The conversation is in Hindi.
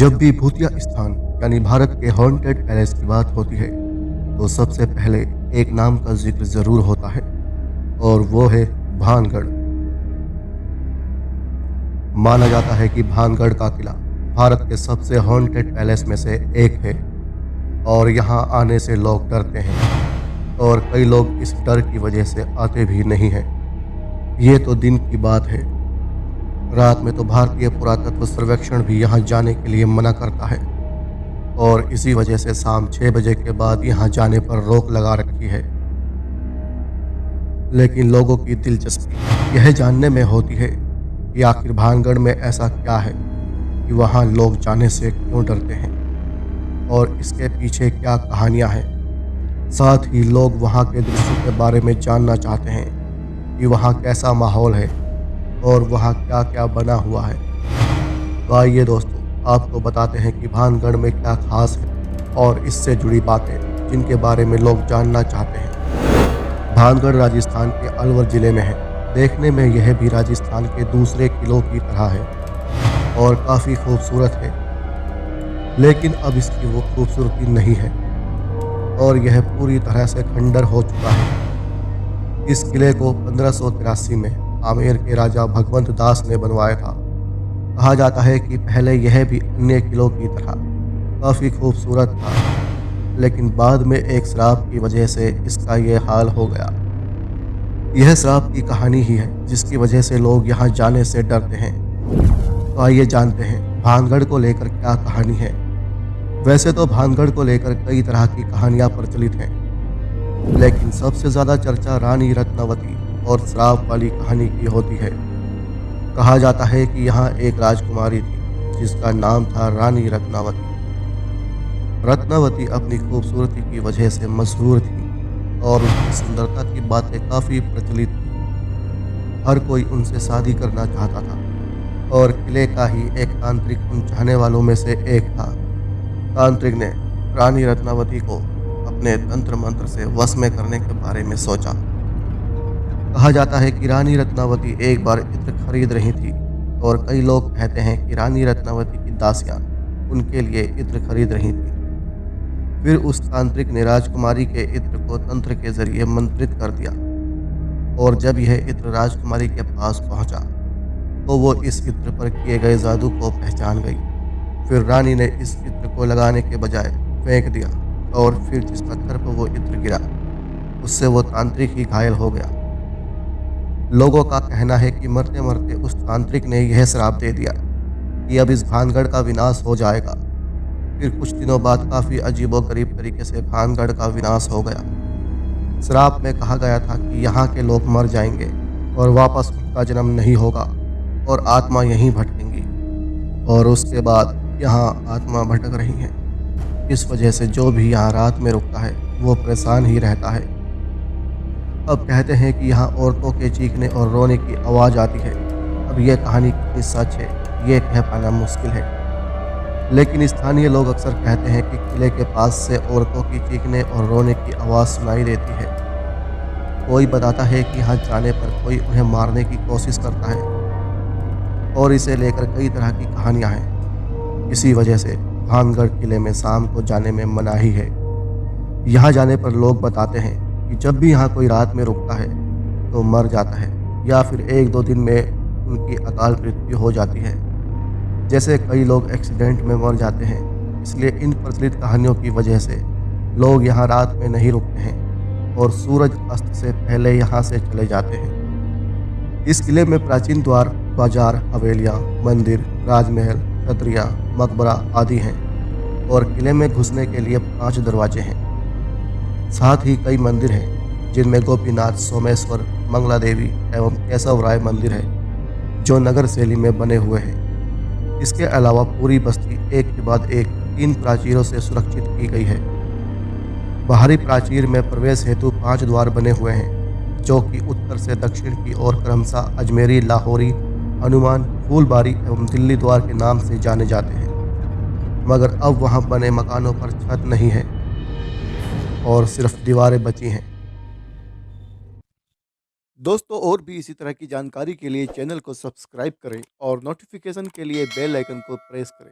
जब भी भूतिया स्थान यानी भारत के हॉन्टेड पैलेस की बात होती है तो सबसे पहले एक नाम का जिक्र जरूर होता है और वो है भानगढ़। माना जाता है कि भानगढ़ का किला भारत के सबसे हॉन्टेड पैलेस में से एक है और यहाँ आने से लोग डरते हैं और कई लोग इस डर की वजह से आते भी नहीं हैं। ये तो दिन की बात है। रात में तो भारतीय पुरातत्व सर्वेक्षण भी यहाँ जाने के लिए मना करता है और इसी वजह से शाम 6 बजे के बाद यहाँ जाने पर रोक लगा रखी है। लेकिन लोगों की दिलचस्पी यह जानने में होती है कि आखिर भानगढ़ में ऐसा क्या है कि वहाँ लोग जाने से क्यों डरते हैं और इसके पीछे क्या कहानियाँ हैं। साथ ही लोग वहाँ के दृश्यों के बारे में जानना चाहते हैं कि वहाँ कैसा माहौल है और वहाँ क्या क्या बना हुआ है। तो आइए दोस्तों, आपको बताते हैं कि भानगढ़ में क्या खास है और इससे जुड़ी बातें जिनके बारे में लोग जानना चाहते हैं। भानगढ़ राजस्थान के अलवर जिले में है। देखने में यह भी राजस्थान के दूसरे किलों की तरह है और काफ़ी खूबसूरत है, लेकिन अब इसकी वो खूबसूरती नहीं है और यह पूरी तरह से खंडर हो चुका है। इस किले को 1583 में आमेर के राजा भगवंत दास ने बनवाया था। कहा जाता है कि पहले यह भी अन्य किलों की तरह काफ़ी खूबसूरत था, लेकिन बाद में एक श्राप की वजह से इसका यह हाल हो गया। यह श्राप की कहानी ही है जिसकी वजह से लोग यहाँ जाने से डरते हैं। तो आइए जानते हैं भानगढ़ को लेकर क्या कहानी है। वैसे तो भानगढ़ को लेकर कई तरह की कहानियां प्रचलित हैं, लेकिन सबसे ज्यादा चर्चा रानी रत्नावती और श्राप वाली कहानी की होती है। कहा जाता है कि यहाँ एक राजकुमारी थी जिसका नाम था रानी रत्नावती। रत्नावती अपनी खूबसूरती की वजह से मशहूर थी और उनकी सुंदरता की बातें काफ़ी प्रचलित थी। हर कोई उनसे शादी करना चाहता था और किले का ही एक तांत्रिक उन चाहने वालों में से एक था। तांत्रिक ने रानी रत्नावती को अपने तंत्र मंत्र से वश में करने के बारे में सोचा। कहा जाता है कि रानी रत्नावती एक बार इत्र खरीद रही थी और कई लोग कहते हैं कि रानी रत्नावती की दासियां उनके लिए इत्र खरीद रही थी। फिर उस तांत्रिक ने राजकुमारी के इत्र को तंत्र के जरिए मंत्रित कर दिया और जब यह इत्र राजकुमारी के पास पहुंचा तो वो इस इत्र पर किए गए जादू को पहचान गई। फिर रानी ने इस इत्र को लगाने के बजाय फेंक दिया और फिर जिस पत्थर पर वो इत्र गिरा उससे वो तांत्रिक ही घायल हो गया। लोगों का कहना है कि मरते मरते उस तांत्रिक ने यह श्राप दे दिया कि अब इस भानगढ़ का विनाश हो जाएगा। फिर कुछ दिनों बाद काफी अजीबोगरीब तरीके से भानगढ़ का विनाश हो गया। श्राप में कहा गया था कि यहाँ के लोग मर जाएंगे और वापस उनका जन्म नहीं होगा और आत्मा यहीं भटकेंगी और उसके बाद यहाँ आत्मा भटक रही हैं। इस वजह से जो भी यहाँ रात में रुकता है वो परेशान ही रहता है। अब कहते हैं कि यहाँ औरतों के चीखने और रोने की आवाज़ आती है। अब यह कहानी कितनी सच है ये कह पाना मुश्किल है, लेकिन स्थानीय लोग अक्सर कहते हैं कि किले के पास से औरतों की चीखने और रोने की आवाज़ सुनाई देती है। कोई बताता है कि यहाँ जाने पर कोई उन्हें मारने की कोशिश करता है और इसे लेकर कई तरह की कहानियाँ हैं। इसी वजह से भानगढ़ किले में शाम को जाने में मनाही है। यहाँ जाने पर लोग बताते हैं कि जब भी यहाँ कोई रात में रुकता है तो मर जाता है या फिर 1-2 दिन में उनकी अकाल मृत्यु हो जाती है। जैसे कई लोग एक्सीडेंट में मर जाते हैं। इसलिए इन प्रचलित कहानियों की वजह से लोग यहाँ रात में नहीं रुकते हैं और सूरज अस्त से पहले यहाँ से चले जाते हैं। इस किले में प्राचीन द्वार, बाजार, हवेलियाँ, मंदिर, राजमहल, छतरियाँ, मकबरा आदि हैं और किले में घुसने के लिए 5 दरवाजे हैं। साथ ही कई मंदिर हैं जिनमें गोपीनाथ, सोमेश्वर, मंगला देवी एवं केशव राय मंदिर है जो नगर शैली में बने हुए हैं। इसके अलावा पूरी बस्ती एक के बाद एक 3 प्राचीरों से सुरक्षित की गई है। बाहरी प्राचीर में प्रवेश हेतु 5 द्वार बने हुए हैं जो कि उत्तर से दक्षिण की ओर क्रमशः अजमेरी, लाहौरी, हनुमान, फूलबारी एवं दिल्ली द्वार के नाम से जाने जाते हैं। मगर अब वहां बने मकानों पर छत नहीं है और सिर्फ दीवारें बची हैं। दोस्तों, और भी इसी तरह की जानकारी के लिए चैनल को सब्सक्राइब करें और नोटिफिकेशन के लिए बेल आइकन को प्रेस करें।